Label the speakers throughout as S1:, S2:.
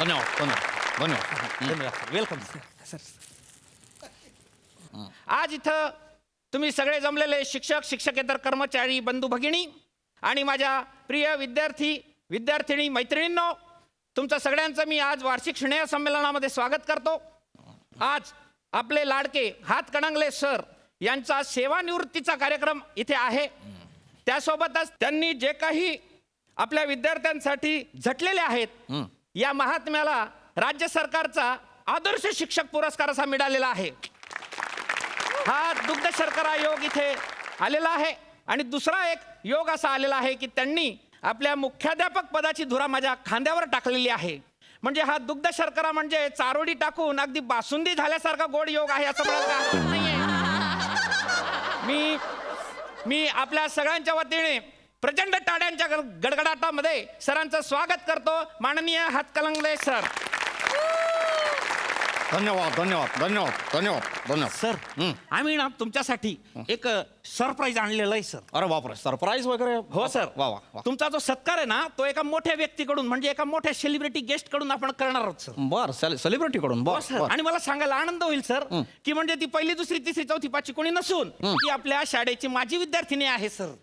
S1: धन्यवाद धन्यवाद धन्यवाद
S2: धन्यवाद. Welcome sir. आज इथं तुम्ही सगळे जमलेले शिक्षक, शिक्षकेतर कर्मचारी, बंधू भगिनी आणि माझ्या प्रिय विद्यार्थी मैत्रिणींनो, तुमचं सगळ्यांचं मी आज वार्षिक स्नेह संमेलनामध्ये स्वागत करतो. आज आपले लाडके हातकणंगले सर यांचा सेवानिवृत्तीचा कार्यक्रम इथे आहे. त्यासोबतच त्यांनी जे काही आपल्या विद्यार्थ्यांसाठी झटलेले आहेत, या महात्म्याला राज्य सरकारचा आदर्श शिक्षक पुरस्कार असा मिळालेला आहे. हा दुग्ध शर्करा योग इथे आलेला आहे. आणि दुसरा एक योग असा आलेला आहे की त्यांनी आपल्या मुख्याध्यापक पदाची धुरा माझ्या खांद्यावर टाकलेली आहे. म्हणजे हा दुग्ध शर्करा म्हणजे चारोडी टाकून अगदी बासुंदी झाल्यासारखा गोड योग आहे असं म्हणायला काही हरकत नाहीये. मी आपल्या सगळ्यांच्या वतीने प्रचंड टाळ्यांच्या गडगडाटामध्ये सरांचं स्वागत करतो. माननीय हातकणंगले सर.
S1: धन्यवाद धन्यवाद धन्यवाद धन्यवाद धन्यवाद.
S2: सर, आम्ही ना तुमच्यासाठी एक सरप्राईज आणलेलं आहे सर.
S1: अरे बापरे, सरप्राईज वगैरे.
S2: हो सर.
S1: वा वा वा.
S2: तुमचा जो सत्कार आहे ना, तो एका मोठ्या व्यक्तीकडून म्हणजे एका मोठ्या सेलिब्रिटी गेस्ट कडून आपण करणार आहोत सर.
S1: बर, सेलिब्रिटी कडून.
S2: हो
S1: बर
S2: सर. आणि मला सांगायला आनंद होईल सर की म्हणजे ती पहिली, दुसरी, तिसरी, चौथी, पाचवी कोणी नसून ती आपल्या शाळेची माझी विद्यार्थिनी आहे सर.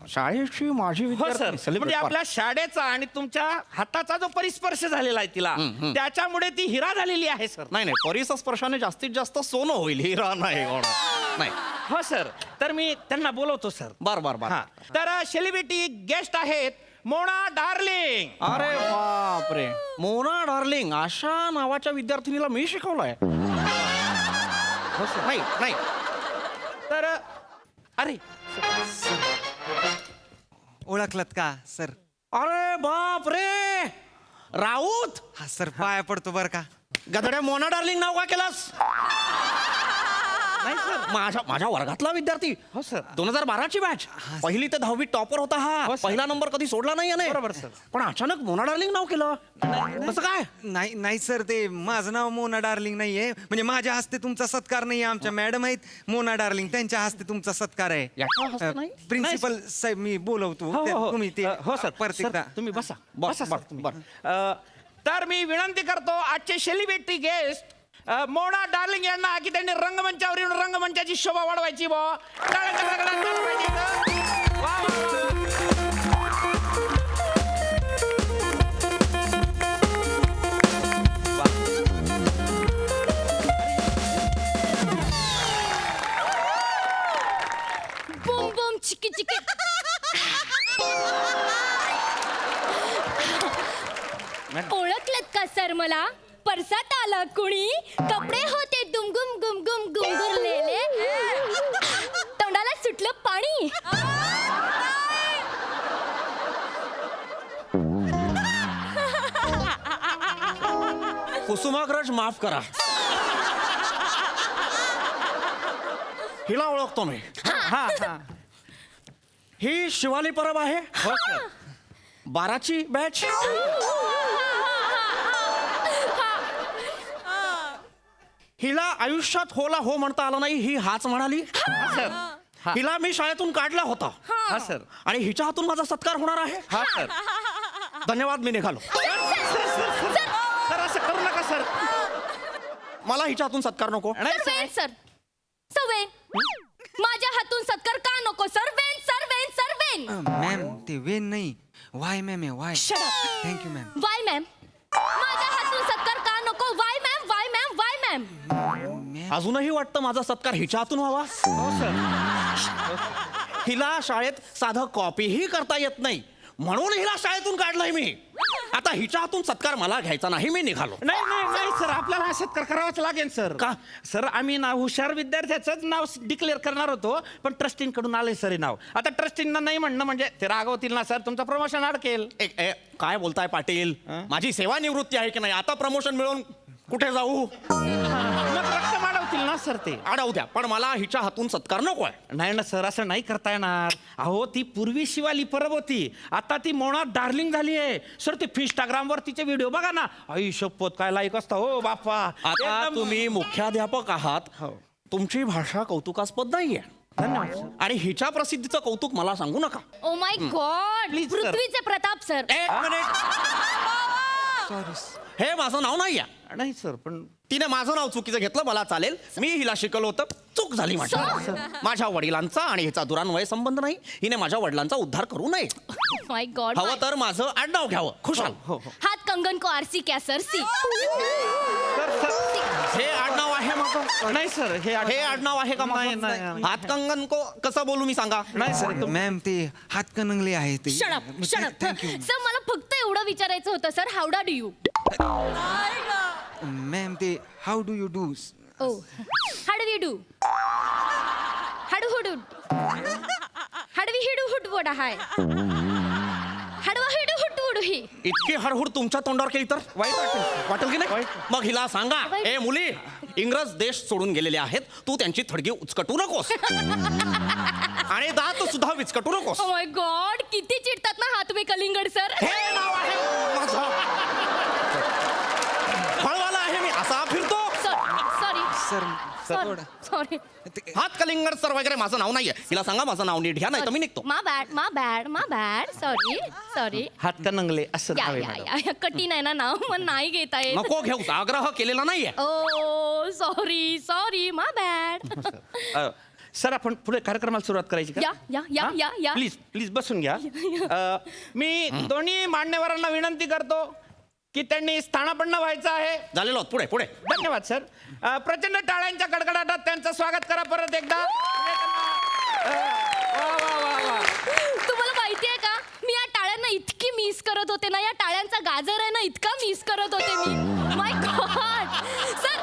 S1: शाळेची माझी
S2: हो सर.
S1: विद्यार्थी.
S2: म्हणजे आपल्या शाळेचा आणि तुमच्या हाताचा जो परिस्पर्श झालेला आहे तिला, त्याच्यामुळे ती हिरा झालेली आहे सर.
S1: नाही नाही, परिसस्पर्शाने जास्तीत जास्त सोनं होईल, हिरा नाही होणार. नाही.
S2: हो सर. तर मी त्यांना बोलवतो सर.
S1: बर बर बर.
S2: तर सेलिब्रिटी गेस्ट आहेत मोना डार्लिंग.
S1: अरे बापरे, मोना डार्लिंग अशा नावाच्या विद्यार्थिनीला मी शिकवलंय. नाही नाही.
S2: तर अरे
S3: ओळखलत का सर?
S1: अरे बाप रे, राऊत.
S3: हा सर, पाया पडतो बर का.
S1: गधड्या, मोना डार्लिंग नाव का केलास?
S2: नाही सर.
S1: माझ्या वर्गातला विद्यार्थी.
S2: हो सर.
S1: 2012ची बॅच. पहिली ते 10वी टॉपर होता हा.
S2: हो सर.
S1: पहिला नंबर कधी सोडला नाही याने.
S2: बरोबर सर.
S1: पण अचानक मोना डार्लिंग नाव केलं, कसं काय?
S3: नाही नाही सर, ते माझं नाव मोना डार्लिंग नाहीये. म्हणजे माझ्या हस्ते तुमचा सत्कार नाहीये. आमच्या मॅडम आहेत मोना डार्लिंग, त्यांच्या हस्ते तुमचा सत्कार
S1: याच्या हस्ते नाही?
S3: आहे. प्रिन्सिपल साहेब मी बोलवतो. तुम्ही ते
S2: हो सर.
S3: परत एकदा.
S2: तुम्ही बसा.
S1: बस,
S2: बसा सर
S1: बस,
S2: तुम्ही.
S1: बस.
S2: तर मी विनंती करतो आजचे सेलिब्रिटी गेस्ट मोना डार्लिंग यांना की त्यांनी रंगमंचावर येऊन रंगमंचाची शोभा वाढवायची.
S4: बूम बूम चिकी चिकी. ओळखलत का सर मला? परसात आला कुणी? कपडे होते दुमगुम गुमगुम गुंगुरलेले, तोंडाला सुटलं पाणी.
S1: कुसुमाग्रज माफ करा, हिला ओळखतो मी. ही शिवाली परब आहे. 12ची बॅच. हिला आयुष्यात होला हो म्हणता आलं नाही, ही हाच म्हणाली. हिला मी शाळेतून काढला होता.
S2: हा सर.
S1: आणि हिच्या हातून माझा सत्कार होणार आहे.
S2: हा सर.
S1: धन्यवाद, मी निघालो.
S2: सर असं करू नका सर.
S1: मला हिच्या हातून सत्कार नको.
S2: नाही
S4: सर वेन सर. सवेन माझ्या हातून सत्कार का नको sir? Wien sir, Wien sir, Wien.
S3: Ma'am ते वेन नाही, वाय मॅम आहे. Y.
S4: Shut up.
S3: Thank you ma'am.
S4: Y ma'am. माझ्या हातून सत्कार का नको? Y ma'am, Y ma'am, Y ma'am.
S1: अजूनही वाटतं माझा सत्कार हिच्या हातून व्हावा.
S2: हो सर.
S1: हिला शाळेत साधं कॉपीही करता येत नाही, म्हणून हिला शाळेतून काढलंय मी. आता हिच्या हातून सत्कार मला घ्यायचा नाही, मी निघालो.
S2: नाही नाही नाही सर, आपल्याला हा सत्कार करावाच लागेल सर.
S1: का?
S2: सर आम्ही ना हुशार विद्यार्थ्याचंच नाव डिक्लेअर करणार होतो, पण ट्रस्टींकडून आलंय सर हे नाव. आता ट्रस्टींना नाही म्हणणं म्हणजे ते रागवतील ना सर, तुमचं प्रमोशन अडकेल.
S1: काय बोलताय पाटील? माझी सेवानिवृत्ती आहे की नाही, आता प्रमोशन मिळून कुठे जाऊ?
S2: मग रक्कम अडवतील ना सर ते.
S1: अडवू द्या, पण मला हिच्या हातून सत्कार नको आहे.
S2: नाही ना सर, असं नाही करता येणार. अहो ती पूर्वी शिवाली परब होती, आता ती मोना डार्लिंग झाली आहे सर. ते इंस्टाग्रामवर तिचे व्हिडिओ बघा ना, आई शपथ काय लाईक असता हो बाप्पा.
S1: आता
S2: एकदम-
S1: तुम्ही मुख्याध्यापक आहात,
S2: हो.
S1: तुमची भाषा कौतुकास्पद नाहीये.
S2: धन्यवाद सर.
S1: आणि हिच्या प्रसिद्धीचं कौतुक मला सांगू नका.
S4: Oh my God.
S2: Please, sir.
S4: पृथ्वीचे प्रताप सर.
S1: एक मिनिट.
S3: सॉरी.
S1: हे माझं नाव नाही आहे.
S2: नाही सर, पण
S1: तिने माझं नाव चुकीचं घेतलं, मला चालेल, मी हिला शिकवलं होतं, चूक झाली माझी. माझ्या वडिलांचा आणि हिचा दुरान्वय संबंध नाही, हिने माझ्या वडिलांचा उद्धार करू नये.
S4: माय गॉड.
S1: हवं तर माझं आडनाव घ्यावं, खुशाल.
S2: हो हो
S4: हात कंगन को आरसी क्या सर? सी.
S1: हे आडनाव आहे माझं.
S2: नाही सर, हे
S1: हे आडनाव आहे का
S2: नाही,
S1: माझं?
S2: नाही.
S1: हातकंगन को कसं बोलू मी सांगा?
S2: नाही सर,
S3: मॅम ते हातकणंगले आहे ते
S4: शडप शडप.
S3: थँक्यू
S4: सर मला फक्त एवढं विचारायचं होतं sir, how do you?
S3: Ma'am ते how do you do
S4: oh how do you do? हाडू हुडू हाडवी हिडू हुड वडा हाय हाडवा हिडू हुड वडू ही.
S1: इतकी हडहुड तुमच्या तोंडावर केली तर
S2: वाईट वाटेल.
S1: वाटेल की नाही?
S2: वाईट.
S1: मग हिला सांगा,
S4: वाईट.
S1: ए मुली, इंग्रज देश सोडून गेलेले आहेत, तू त्यांची थडगी उचकटू नकोस आणि दात सुद्धा विचकटू नकोस.
S4: ओ माय गॉड, किती चिडतात ना हात वे कलिंगड सर.
S1: हे नाव आहे माझं. फळवाला आहे मी, असा फिरतो.
S4: Sorry
S3: sir
S4: sorry sorry.
S1: हात कलिंगड सर वगैरे माझं नाव नाहीये. हिला सांगा माझं नाव नीट घ्या, नाही तर मी निघतो.
S4: मा बॅड सॉरी सॉरी.
S2: हातकणंगले असं
S4: या
S2: नाव आहे
S4: या
S2: मॅडम.
S4: या कठीण आहे ना नाव, मग नाही घेता येत.
S1: नको घेऊ, आग्रह केलेला नाहीये.
S4: ओ सॉरी मा बॅड.
S2: सर, आपण पुढे कार्यक्रमाला सुरुवात करायची का?
S4: या.
S2: प्लीज प्लीज बसून घ्या. मी दोन्ही मान्यवरांना विनंती करतो की त्यांनी स्थानापन्न व्हायचं आहे.
S1: झालेलो पुढे पुढे.
S2: धन्यवाद सर. प्रचंड टाळ्यांच्या कडकडाटात त्यांचं स्वागत करा परत एकदा. वा वा वा वा.
S4: तुम्हाला माहिती आहे का, मी या टाळ्यांना इतकी मिस करत होते ना, या टाळ्यांचा गाजर आहे ना इतका मिस करत होते मी. माय गॉड सर,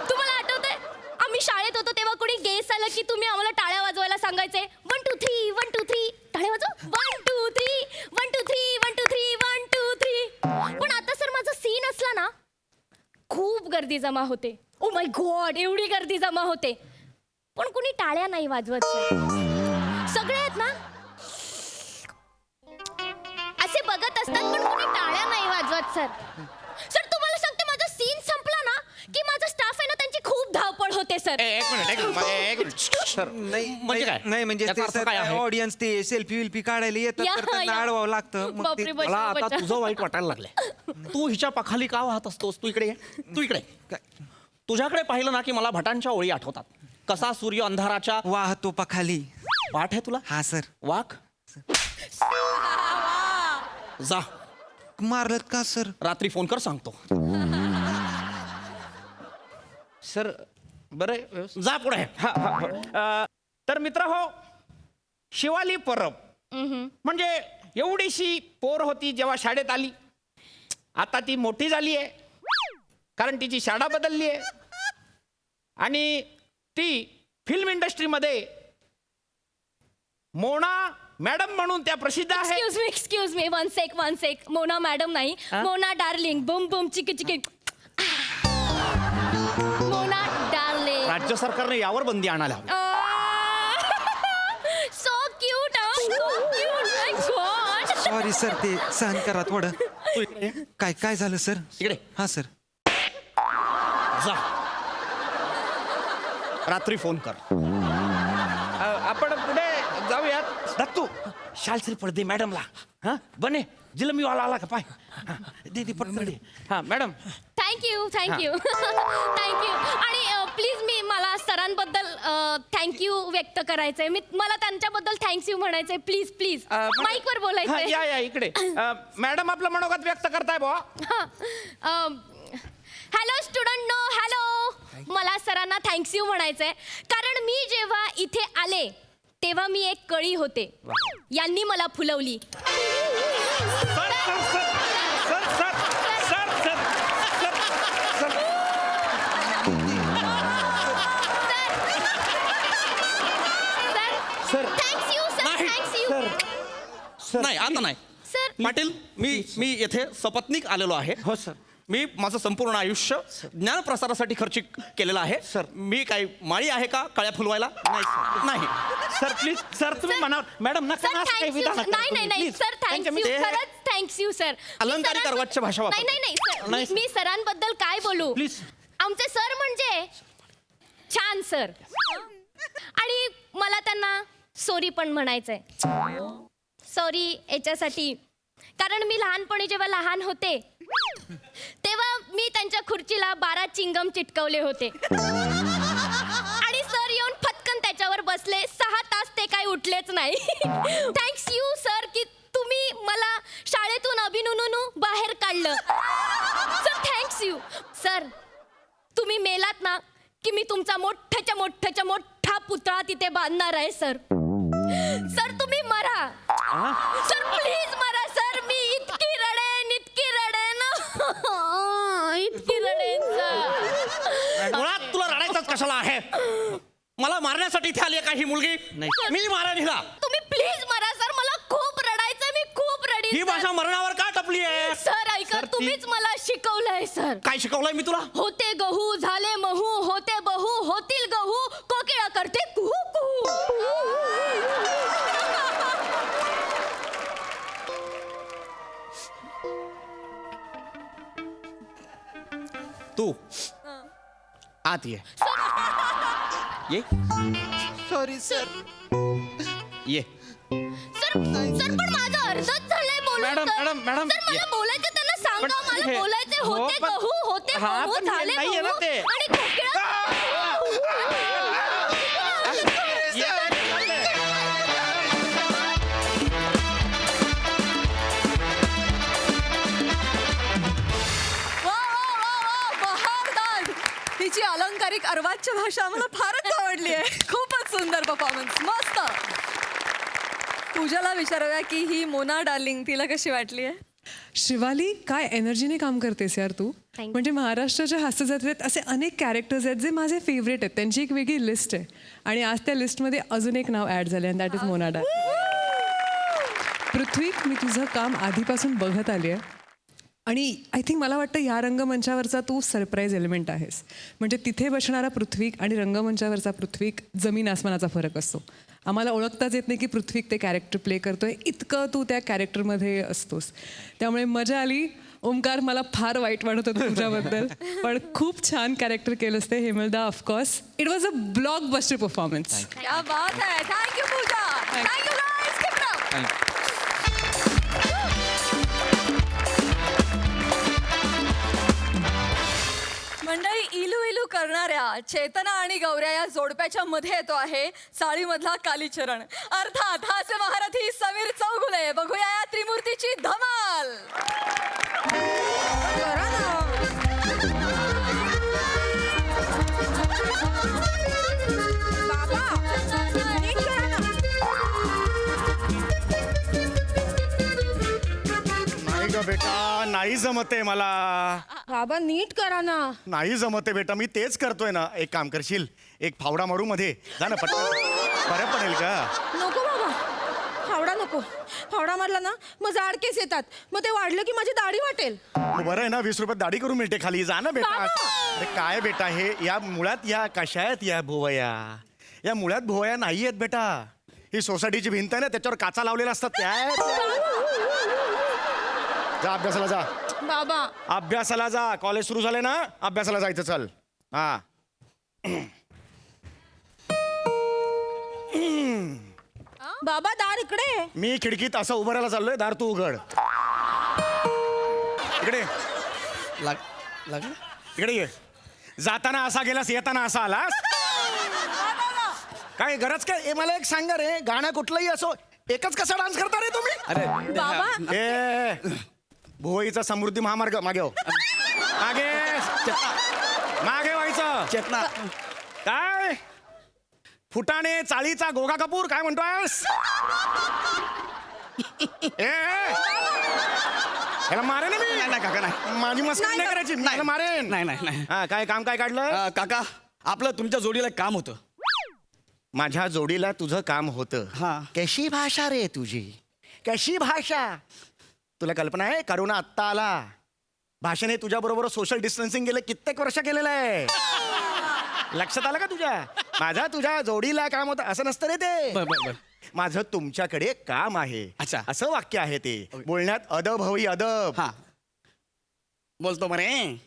S4: तुम्हाला आठवतंय आम्ही शाळेत होतो तेव्हा कोणी गेस आलं की तुम्ही आम्हाला टाळ्या वाजवायला सांगायचे. 1 2 3 1 2 3 टाळ्या वाजव. 1 2 3 1 2 3 1 2 3 1 2 3. पण आता सर माझा सीन असला ना, खूप गर्दी जमा होते. ओ माय गॉड, एवढी गर्दी जमा होते, पण कुणी टाळ्या नाही वाजवत सर. सगळे आहेत ना असे बघत असतात, पण कोणी टाळ्या नाही वाजवत सर. सर तुम्हाला सांगते, माझा सीन संपला ना की माझा स्टाफ आहे ना, त्यांची खूप धावपळ होते सर.
S1: एक मिनिट.
S2: सर,
S1: म्हणजे काय?
S3: नाही म्हणजे
S1: याचा अर्थ काय आहे?
S3: ऑडियन्स ते सेल्फी विल्फी काढायला येतात
S4: या,
S3: तर त्यांना
S4: या.
S3: अडवावं लागतं मग
S4: बापरे,
S3: ते
S4: बस.
S1: मला आता
S4: बचा.
S1: तुझं वाईट वाटायला लागलंय. तू हिच्या पाखाली का वाहत असतोस? तू इकडे ये, तू इकडे. तुझ्याकडे पाहिलं ना की मला भटांच्या ओळी आठवतात. कसा सूर्य अंधाराच्या
S3: वाहतो पखाली.
S1: पाठ आहे तुला?
S3: हा सर.
S1: वाक जा,
S3: मारलत का सर?
S1: रात्री फोन कर, सांगतो.
S2: सर बरं आहे, व्यवस्थित.
S1: जा पुढे.
S2: तर मित्र हो, शिवाली परब म्हणजे एवढीशी पोर होती जेव्हा शाळेत आली. आता ती मोठी झाली आहे, कारण तिची शाळा बदलली आहे आणि ती फिल्म इंडस्ट्रीमध्ये मोना मॅडम म्हणून त्या प्रसिद्ध आहे.
S4: Excuse me one sec. Mona madam नाही, मोना डार्लिंग. बुम बुम चिकी चिकी. मोना डार्लिंग.
S1: राज्य सरकारने यावर बंदी आणायला हवी.
S4: So cute. So cute. My god.
S3: Sorry sir, ते सहन करा थोडं.
S1: तू इकडे ये.
S3: काय झालं सर?
S1: इकडे
S3: हा सर.
S1: जा, रात्री फोन कर.
S2: आपण पुढे जाऊयात. दत्तू, शालश्री पडदे मॅडमला. हा बने जिलमीवाला आला का पाय. दे पटकन दे. हा मॅडम.
S4: थँक्यू. आणि प्लीज मला सरांबद्दल थँक्यू व्यक्त करायचंय. मला त्यांच्याबद्दल थँक्यू म्हणायचंय. प्लीज माईकवर
S2: हा,
S4: बोलायचंय.
S2: या इकडे. मॅडम आपलं मनोगत व्यक्त करताय बुवा.
S4: Hello student no hello. मला सरांना थँक्यू म्हणायचंय, कारण मी जेव्हा इथे आले तेव्हा मी एक कळी होते, यांनी मला फुलवली.
S2: सर.
S4: Thank you sir.
S1: नाही.
S4: थँक्यू
S1: नाही, आता नाही.
S4: सर.
S1: पाटील, मी येथे सपत्नीक आलेलो आहे.
S2: हो सर.
S1: मी माझं संपूर्ण आयुष्य ज्ञान प्रसारासाठी खर्चिक केलेलं आहे.
S2: सर.
S1: मी काही माळी आहे का काळ्या फुलवायला?
S2: नाही सर.
S1: नाही.
S2: Sir please. सर तुम्ही म्हणा मॅडम नका
S4: सर
S2: ना असं काही
S4: थँक्यू.
S2: विधान करा
S4: नाही
S2: तुम्ही,
S4: सर
S2: please.
S4: थँक्यू.
S1: ते-
S4: खरंच थँक्यू सर.
S1: अलंकारिक अर्वाच्य भाषा वापरतो.
S4: नाही सर,
S1: नाही,
S4: मी सरांबद्दल काय बोलू?
S2: Please.
S4: आमचे सर म्हणजे छान सर, आणि मला त्यांना सॉरी पण म्हणायचंय. सॉरी याच्यासाठी, कारण मी लहानपणी जेव्हा लहान होते तेव्हा मी त्यांच्या खुर्चीला 12 चिंगम चिटकवले होते आणि सर येऊन फटकन त्याच्यावर बसले. 6 तास ते काही उठलेच नाही. थँक्स यू सर की तुम्ही मला शाळेतून अभिनूनू बाहेर काढलं. Sir thanks you sir. तुम्ही मेलात ना की मी तुमचा मोठा पुतळा तिथे बांधणार आहे सर. सर तुम्ही मरा सर, प्लीज मरा सर. मी इतकी रडेन इतकी सर.
S1: मुळात तुला रडायचंच कशाला आहे? मला मारण्यासाठी इथे आली का ही मुलगी? मी मारा हिला.
S4: तुम्ही प्लीज मरा सर. मला खूप रडायचं. मी खूप रडीन
S1: ही
S4: सर.
S1: भाषा मरणावर का टपली आहे?
S4: सर ऐका, तुम्हीच मला शिकवलंय सर.
S1: काय शिकवलंय मी तुला?
S4: होते गहू झाले महू, होते बहु होतील गहू, कोकिळा करते कुहू कुहू.
S1: तू आत ये. ये
S3: सॉरी सर.
S1: ये.
S4: सर सर पण माझं अर्धच झालंय बोलून.
S2: Madam,
S4: sir.
S2: Madam, madam.
S4: Sir मला बोलायचं त्यांना सांगा.
S2: पण
S4: मला
S2: हे-
S4: बोलायचे
S2: हो,
S4: होते
S2: पण-
S4: गहू होते
S2: हा,
S4: बहु
S2: पण हे
S4: झाले
S2: नाहीये ना
S4: बहु
S2: ते.
S4: आणि कोकिळा.
S5: बहारदार. हिची अलंकारिक अर्वाच्य भाषा मला फारच आवडली आहे. खूपच सुंदर परफॉर्मन्स. मस्त. पूजाला विचारूया की ही मोना डार्लिंग तिला कशी वाटली आहे.
S6: शिवाली, काय एनर्जीने काम करतेस यार तू.
S4: Thank you.
S6: म्हणजे महाराष्ट्राच्या हास्यजत्रेत असे अनेक कॅरेक्टर्स आहेत जे माझे फेवरेट आहेत. त्यांची एक वेगळी लिस्ट आहे आणि आज त्या लिस्टमध्ये अजून एक नाव ॲड झाले आणि दॅट इज मोना डार्लिंग. पृथ्वी, मी तुझं काम आधीपासून बघत आली आहे आणि आय थिंक मला वाटतं या रंगमंचावरचा तू सरप्राईज एलिमेंट आहेस. म्हणजे तिथे बसणारा पृथ्वी आणि रंगमंचावरचा पृथ्वी जमीन आसमानाचा फरक असतो. आम्हाला ओळखताच येत नाही की पृथ्वी ते कॅरेक्टर प्ले करतोय, इतकं तू त्या कॅरेक्टरमध्ये असतोस. त्यामुळे मजा आली. ओमकार, मला फार वाईट वाटत होतं तुझ्याबद्दल, पण खूप छान कॅरेक्टर केलंस ते. हेमलदा, of course it was a blockbuster performance.
S5: क्या बात आहे. Thank you Pooja. Thank you guys. Keep it up. मंडळी, इलू इलू करणाऱ्या चेतना आणि गौऱ्या या जोडप्याच्या मध्ये येतो आहे साळीमधला कालीचरण, अर्थात हास्य महारथी समीर चौगुले. बघूया या त्रिमूर्तीची धमाल. करा ना. बाबा, नीट करा ना.
S7: नाही ग बेटा, नाही जमते मला.
S5: बाबा नीट करा ना.
S7: नाही जमते बेटा, मी तेच करतोय ना. एक काम करशील, एक फावडा मारू मध्ये जा ना पटकन, बरं पडेल का?
S5: नको बाबा, फावडा नको. फावडा मारला ना मग जाड केस येतात, मग ते वाढलं की माझी दाढी वाटेल.
S7: मग बरं आहे ना, 20 रुपयात दाढी करून मिळते खाली. जा ना बेटा.
S5: बाबा!
S7: अरे काय बेटा, हे या मुळात या कशा आहेत या भुवया? या मुळात भुवया नाही आहेत बेटा. ही सोसायटीची भिंत आहे ना, त्याच्यावर काचा लावलेल्या असतात त्या आहेत. जा अभ्यासाला जा.
S5: बाबा
S7: अभ्यासाला जा. कॉलेज सुरू झाले ना, अभ्यासाला जायचं. चल. हा.
S5: बाबा दार इकडे.
S7: मी खिडकीत असं उभं राहायला चाललोय, दार तू उघड. इकडे
S1: लागलं?
S7: इकडे ये. जाताना असा गेलास, येताना असा आलास. काय गरज काय? ए मला एक सांगा रे, गाणं कुठलंही असो, एकच कसा डान्स करता रे तुम्ही?
S1: अरे
S5: बाबा
S7: ए भुवईचा समृद्धी महामार्ग मागे हो. मागे मागे व्हायचं.
S1: चेतना,
S7: काय फुटाणे चाळीचा गोगा कपूर काय म्हणतोयस? ए ह्याला मारेन मी.
S1: नाही काका, नाही.
S7: माझी मस्करी नाही करायची. मी ह्याला मारेन.
S1: नाही.
S7: हा, काय काम काय काढलं?
S1: काका, आपलं तुमच्या जोडीला एक काम होतं.
S7: माझ्या जोडीला तुझं काम होतं.
S1: हा.
S7: कशी भाषा रे तुझी, कशी भाषा? तुला कल्पना आहे, करोना आत्ता आला. भाषेने तुझ्या बरोबर सोशल डिस्टन्सिंग गेलं कित्येक वर्ष केलेलं आहे. लक्षात आलं का तुझ्या? माझा तुझ्या जोडीला काम होतं असं नसतं रे ते.
S1: बर.
S7: माझं तुमच्याकडे काम आहे.
S1: अच्छा.
S7: असं वाक्य आहे ते. बोलण्यात अदब हवी, अदब.
S1: हा, बोलतो म्हणे.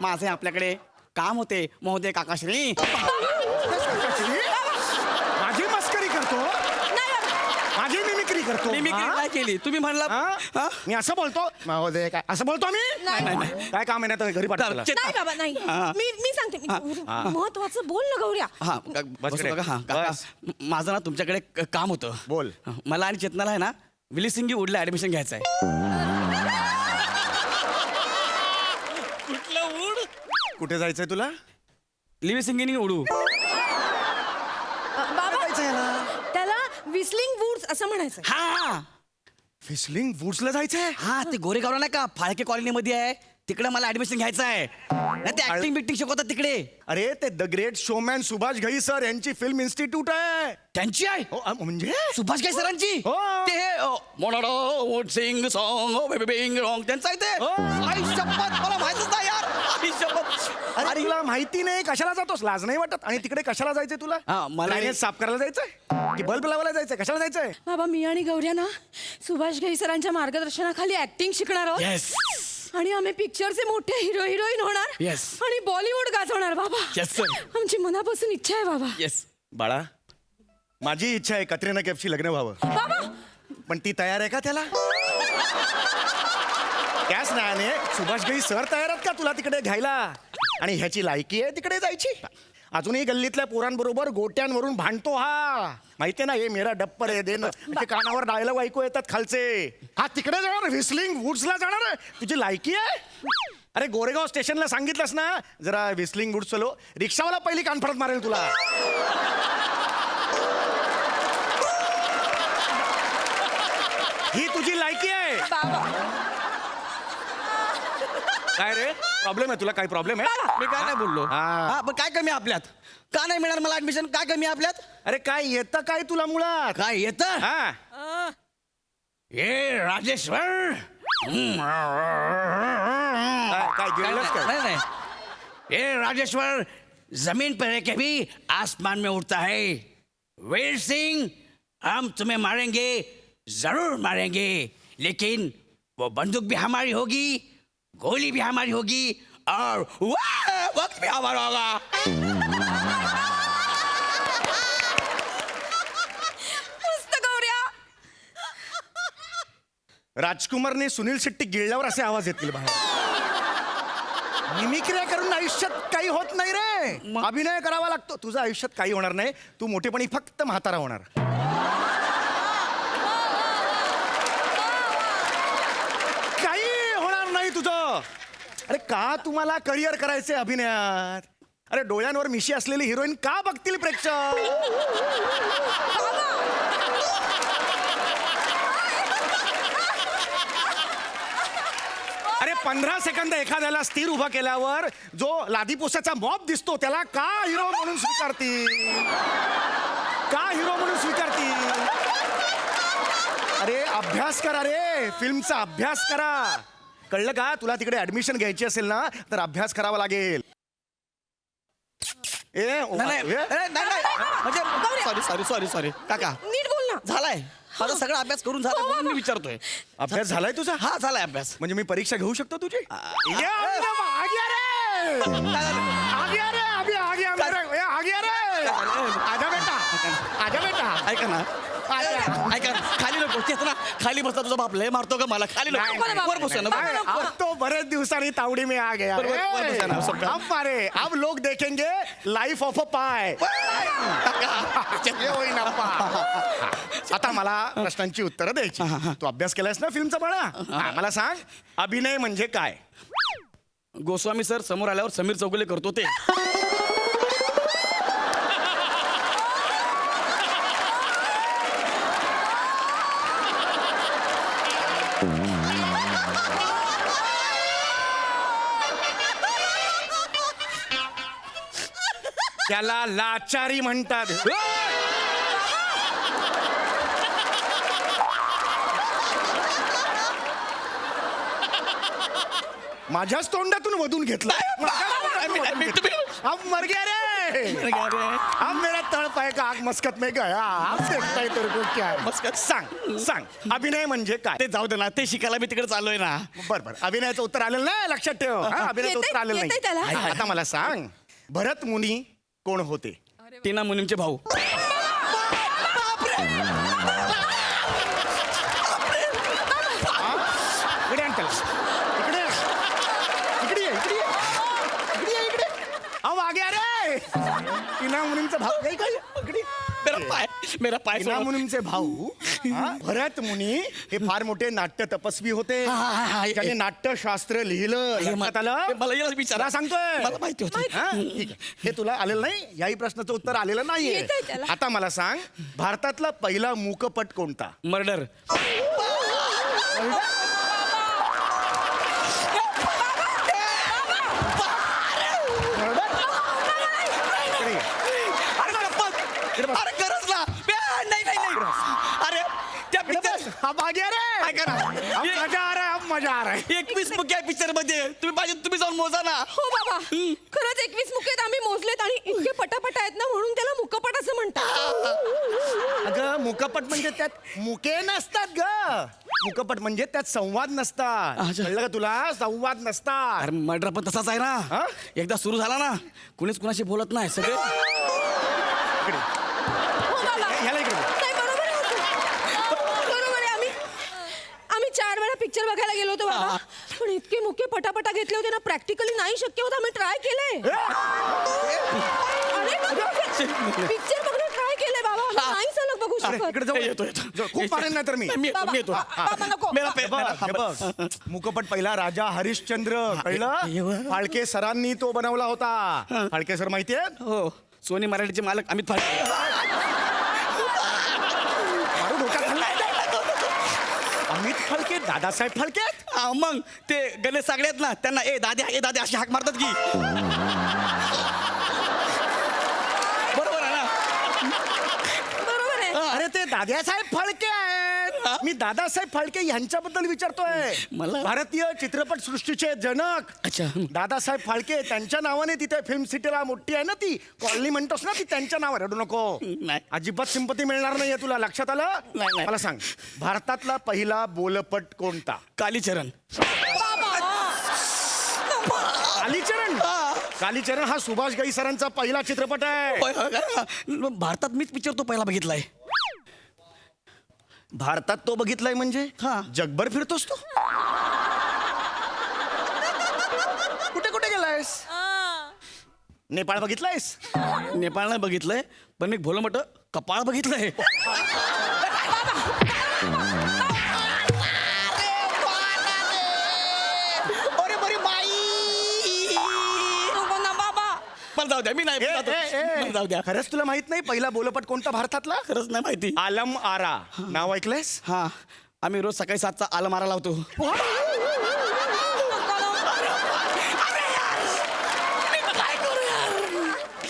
S1: माझे आपल्याकडे काम होते महोदय काकाश्री.
S7: माझी मस्करी करतो. माझी मिमिक्री करतो
S8: मिमिक्री
S7: हा?
S8: नाही केली तुम्ही म्हणला
S7: हा?
S8: हा?
S7: मी असं बोलतो महोदय काय असं बोलतो मी काय काम आहे ना तर घरी पाठवलं
S8: चेतना.
S9: नाही बाबा नाही
S8: हा.
S9: मी सांगते महत्वाचं बोल ना गौऱ्या.
S8: हा
S7: बस
S8: बसू
S7: रे.
S8: नका. हा काका
S7: बस.
S8: माझं ना तुमच्याकडे काम होतं
S7: बोल.
S8: मला आणि चेतनाला आहे ना विलिसिंगी वुडला ऍडमिशन घ्यायचं आहे.
S1: कुठलं ऊड?
S7: कुठे जायचंय तुला
S8: लिव्हिसिंगिनी उडू.
S9: बाबा त्याला विस्लिंग वूड्स असं म्हणायचं.
S8: हा
S7: फिसलिंग वुड्सला जायचंय
S8: हा ते गोरेगावला नाही का फाळके कॉलनीमध्ये आहे तिकडे मला ऍडमिशन घ्यायचं आहे. नाही ते ऍक्टिंग बिक्टिंग शिकवतात तिकडे.
S7: अरे ते the great showman Subhash Ghai sir यांची फिल्म इन्स्टिट्यूट आहे
S8: त्यांची आहे
S7: हो म्हणजे
S8: सुभाष घाई सरांची
S7: हो.
S8: ते सिंग सॉन्ग बेबी रॉंग त्यांचं आहे ते. आई शपथ मला माहितच नाही यार. आई शपथ.
S7: अरे तुला माहिती नाही कशाला जातोस लाज नाही वाटत आणि तिकडे कशाला जायचंय तुला
S8: हा, मला-
S7: Drainage साफ करायला जायचंय की बल्ब लावायला जायचंय कशाला जायचंय
S9: बाबा मी आणि गौऱ्या ना सुभाष घई सरांच्या मार्गदर्शनाखाली ऍक्टिंग शिकणार आहोत
S8: येस
S9: आणि आम्ही पिक्चरचे मोठे हिरो हिरोईन होणार
S8: Yes.
S9: आणि बॉलिवूड गाजवणार बाबा.
S8: Yes, sir.
S9: आमची मनापासून इच्छा आहे बाबा.
S8: येस
S7: बाळा माझी इच्छा आहे कतरिना कैफशी लग्न व्हावं
S9: बाबा
S7: पण ती तयार आहे का त्याला त्याच न्यायाने सुभाष घई सर तयार आहेत का तुला तिकडे घ्यायला आणि ह्याची लायकी आहे तिकडे जायची. अजूनही गल्लीतल्या पोरांबरोबर गोट्यांवरून भांडतो हा माहितीये ना हे मेरा डप्पर आहे दे ना असे कानावर डायलॉग ऐकू येतात खालचे. हा तिकडे जाणार व्हिस्लिंग वुड्सला जाणार आहे तुझी लायकी आहे. अरे गोरेगाव स्टेशनला सांगितलंस ना जरा व्हिस्लिंग वुड्स चलो रिक्षावाला पहिली कानफडत मारेल तुला. ही तुझी लायकी आहे. काय रे प्रॉब्लेम आहे तुला काय प्रॉब्लेम आहे
S8: मी काय नाही बोललो.
S7: हा.
S8: हा पण काय कमी आहे आपल्यात का नाही मिळणार मला ऍडमिशन काय कमी आहे आपल्यात.
S7: अरे काय येतं काय तुला मुळात
S8: काय येतं
S7: हा
S8: ए राजेश्वर
S7: काय गिळलंस काय
S8: नहीं नहीं ये राजेश्वर जमीन पर रह के भी आसमान में उड़ता है. वीर सिंह हम तुम्हें मारेंगे जरूर मारेंगे लेकिन वो बंदूक भी हमारी होगी गोली भी हमारी होगी और वक्त भी हमारा होगा.
S9: मस्त गौऱ्या.
S7: राजकुमारने सुनील शेट्टी गिळल्यावर असे आवाज येतील बाहेर. मिमिक्रिया करून आयुष्यात काही होत नाही रे अभिनय करावा लागतो. तुझं आयुष्यात काही होणार नाही तू मोठेपणी फक्त म्हातारा होणार. काही होणार नाही तुझं. अरे का तुम्हाला करिअर करायचे अभिनयात. अरे डोळ्यांवर मिशी असलेली हिरोईन का बघतील प्रेक्षक. अरे 15 सेकंद एखाद्याला स्थिर उभा केल्यावर जो लादीपोसाचा मॉब दिसतो त्याला का हिरो म्हणून स्वीकारतील का हिरो म्हणून स्वीकारतील. अरे अभ्यास करा रे फिल्मचा अभ्यास करा कळलं का तुला तिकडे ऍडमिशन घ्यायची असेल ना तर अभ्यास करावा लागेल.
S8: म्हणजे सॉरी काका
S9: नीट बोल ना.
S8: झालाय माझा सगळा अभ्यास करून झाला म्हणून मी विचारतोय.
S7: अभ्यास झालाय तुझा
S8: हा झालाय अभ्यास.
S7: म्हणजे मी परीक्षा घेऊ शकतो तुझी. ये अभिनव, आ गया रे आ गया रे अभी आ गया मेरे ये आ गया रे आजा बेटा आजा बेटा
S8: ऐका ना ऐका ना खाली नको तेच ना खाली बसता तुझा बाप लय मारतो का मला खाली
S7: नाही,
S8: नको
S7: नाही,
S8: वर बसूया ना
S7: नहीं, अब तो बड़े दिवसानी तावड़ी में आ गया.
S8: वर बसा ना, सब
S7: अब मारे अब लोग देखेंगे लाइफ ऑफ अ पाय. ये होईन अप्पा. आता मला प्रश्नांची उत्तरं द्यायची. तू अभ्यास केलास ना फिल्मचा बाळा मला सांग अभिनय म्हणजे काय.
S8: गोस्वामी सर समोर आल्यावर समीर चौगुले करतो ते.
S7: त्याला लाचारी म्हणतात. माझ्याच तोंडातून वधून घेतला. अब मर गया रे अब मेरा तळ पाय का आग मस्कत में गया. अब देखता है तेरे को क्या है.
S8: मस्कत?
S7: सांग सांग अभिनय म्हणजे काय.
S8: ते जाऊ दे ना ते शिकायला मी तिकडे चाललोय ना.
S7: बरं अभिनयाचं उत्तर आलेलं नाही लक्षात ठेव. हा, अभिनयाचं उत्तर आलेलं
S9: येतंय त्याला.
S7: नाही. आता मला सांग भरत मुनी कोण होते.
S8: टीना मुनीमचे भाऊ.
S7: टीना मुनीमचा भाऊ काही काही इकडे.
S1: मेरा पाय
S7: टीना मुनीमचे भाऊ भरत मुनी हे फार मोठे नाट्य तपस्वी होते. त्यांनी नाट्यशास्त्र लिहिलं. लक्षात आलं?
S1: मला याला विचारा.
S7: तुला सांगतोय.
S1: मला माहिती होतं.
S7: हा? ठीक आहे. हे तुला आलेलं नाही. याही प्रश्नाचं उत्तर आलेलं नाहीये.
S9: येतंय त्याला.
S7: आता मला सांग, भारतातला पहिला मूकपट कोणता?
S1: मर्डर.
S7: इकडे ये.
S1: अरे गरज ना नाही नाही नाही अरे त्या
S7: इकडे बस. हा भाग्य रे.
S1: काय करा?
S7: अब मजा आ रहा है, अब मजा आ रहा है.
S1: 21 मुख्य पिक्चर मध्ये तुम्ही पाहिजे तुम्ही जाऊन मोजा ना.
S9: हो बाबा खरंच 21 मुकेत आम्ही मोजलेत आणि इतके पटापट आहेत ना म्हणून त्याला मुकपट असं म्हणतात.
S7: अगं मुकपट म्हणजे त्यात मुके नसतात ग. मुकपट म्हणजे त्यात संवाद नसतात.
S1: अच्छा.
S7: कळलं का तुला? संवाद नसतात.
S1: अरे मर्डर पण तसाच आहे
S7: हा?
S1: ना. एकदा सुरू झाला ना कुणीच कुणाशी बोलत नाही सगळे.
S7: इकडे.
S9: हो बाबा
S7: ह्याला इकडे बघ.
S9: नाही बरोबर आहे असं. बरोबर आहे आम्ही 4 वेळा पिक्चर बघायला गेलो होतो बाबा पण इतके मुके पटापटा घेतले होते ना प्रॅक्टिकली नाही शक्य होत आम्ही ट्राय केलंय. अरे पिक्चर बघणं ट्राय केलंय बाबा आम्ही नाही सलग बघू
S7: अरे,
S9: शकत.
S7: इकडे जाऊ.
S1: येतो.
S7: जाऊ. खूप मारेन नाही तर मी.
S1: मी
S9: बाबा,
S1: येतो.
S9: बाबा नको.
S1: मेरा
S7: हे बघ, हे बघ. मुकपट पहिला राजा हरिश्चंद्र. कळलं? फाळके सरांनी तो बनवला होता. फाळके सर माहितीये?
S1: हो सोनी मराठीचे मालक अमित फाळके.
S7: मारू डोक्यात घाललाय. अमित फाळके, दादासाहेब फाळके.
S1: हा, मग ते गणेश सागळे आहेत ना त्यांना ए दाद्या अशी हाक मारतात की. बरोबर आहे ना.
S9: बरोबर आहे
S7: अरे ते दादासाहेब फाळके आहेत. मी दादासाहेब फाळके यांच्याबद्दल विचारतोय.
S1: मला-
S7: भारतीय चित्रपट सृष्टीचे जनक.
S1: अच्छा.
S7: दादासाहेब फाळके त्यांच्या नावाने तिथे फिल्म सिटीला मोठी आहे ना ती कॉलनी म्हणतोस ना ती त्यांच्या नावावर. रडू नको.
S1: नाही.
S7: अजिबात सिंपती मिळणार नाहीये तुला. लक्षात आलं?
S1: नाही.
S7: मला सांग, भारतातला पहिला बोलपट कोणता?
S1: कालीचरण.
S7: कालीचरण. कालीचरण हा सुभाष घई सरांचा पहिला चित्रपट आहे.
S1: भारतात मीच पिक्चर तो पहिला बघितलाय.
S7: भारतात तो बघितलाय म्हणजे
S1: हा.
S7: जगभर फिरतोस तू? कुठे कुठे गेलायस? नेपाळ बघितलायस?
S1: नेपाळ नाही बघितलंय पण एक भोलं मोठं कपाळ बघितलंय. अरे बरी बाई.
S9: नको ना बाबा
S1: मला जाऊ द्या मी नाही जातो. मला जाऊ द्या.
S7: खरंच तुला माहित नाही पहिला बोलपट कोणता भारतातला?
S1: खरंच नाही माहिती.
S7: आलम आरा नाव ऐकलंयस?
S1: हा आम्ही रोज सकाळी 7चा आला मारा लावतो.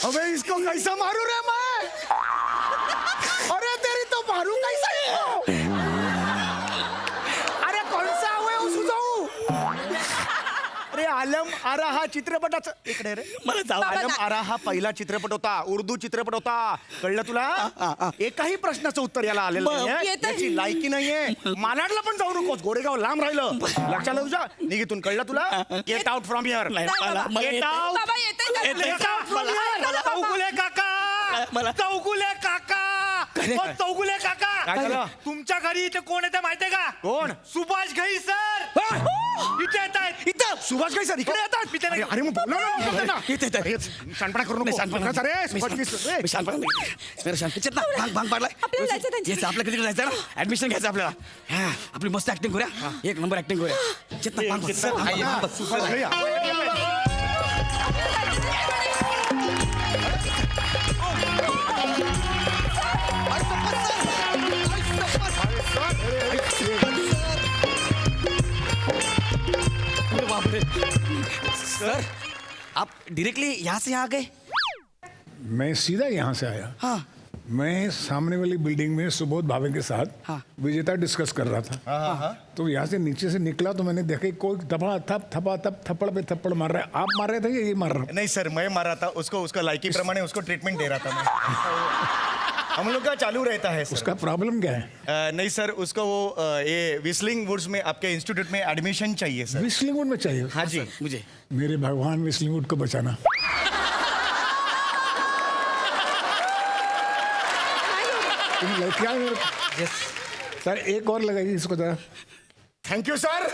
S7: अबे इसको कैसा मारू रे मैं? अरे तेरी तो मारू कैसा है? अरे कौन सा अवयव सुचवू? अरे आलम आरा हा चित्रपटाचा इकडे रे.
S1: मला जाऊ
S7: आलम आरा हा पहिला चित्रपट होता. उर्दू चित्रपट होता. कळलं तुला? एकाही प्रश्नाचं उत्तर याला आलेलं नाहीये.
S9: येतंय.
S7: याची लायकी नाहीये. मालाडला पण जाऊ नकोस. गोरेगाव लांब राहिलं. लक्षात आलं तुझ्या? निघितून. कळलं तुला? Get out from here.
S1: नाही, मला-
S7: गेट आउट.
S9: बाबा येते
S1: येते.
S10: चौगुले काका
S1: मला-
S10: चौगुले काका
S1: काय?
S10: ओ, चौगुले काका
S7: काय झालं?
S10: तुमच्या घरी इथे कोण येते माहितीये का?
S7: कोण?
S10: सुभाष घई सर इथे येत आहेत.
S7: इथं सुभाष घई सर इकडे येतात.
S10: मी त्याला-
S7: अरे मग बोलव ना. बोलव ना.
S1: येते, येते.
S7: अरे, शानपणा करू
S1: मी
S7: नको.
S1: शानपणा-
S7: अरे,
S1: मी
S7: सुभाष घई सर, रे.
S1: मी शानपणा नाही. मेरा शान पिक्चर ना भांग पाडलाय.
S9: आपल्याला जायचं त्यांच्याकडे.
S1: यायचं आपल्या कधी जायचं ना ऍडमिशन घ्यायचं आपल्याला. हा, आपली मस्त ऍक्टिंग करूया. 1 नंबर ऍक्टिंग करूया. चेतना भांग पाड.
S7: सर, हा, सुभाष घई आ.
S1: अरे बाप रे. सर आप डायरेक्टली यहाँ से यहाँ गए?
S11: मैं सीधा यहाँ से आया.
S1: हाँ.
S11: मैं सामने वाली बिल्डिंग में सुबोध भावे के साथ
S1: हाँ.
S11: विजेता डिस्कस कर रहा था. तो यहाँ से नीचे से निकला तो मैंने देखा कि कोई थप्पड़ पे थप्पड़ मार रहा है. आप मार रहे थे या ये मार रहा?
S7: नहीं सर, मैं मारा था उसको. उसका लायकी प्रमाणे उसको ट्रीटमेंट दे रहा था मैं. हम लोग का चालू रहता है सर.
S11: उसका प्रॉब्लम क्या है?
S7: नहीं सर, उसको वो ये विस्लिंग वुड्स में आपके इंस्टीट्यूट में एडमिशन चाहिए सर.
S11: विस्लिंगवुड में चाहिए.
S7: हाँ जी.
S1: मुझे
S11: मेरे भगवान विस्लिंगवुड को बचाना. तुम लड़कियां सर एक और लगाइए इसको जरा.
S7: Thank you sir.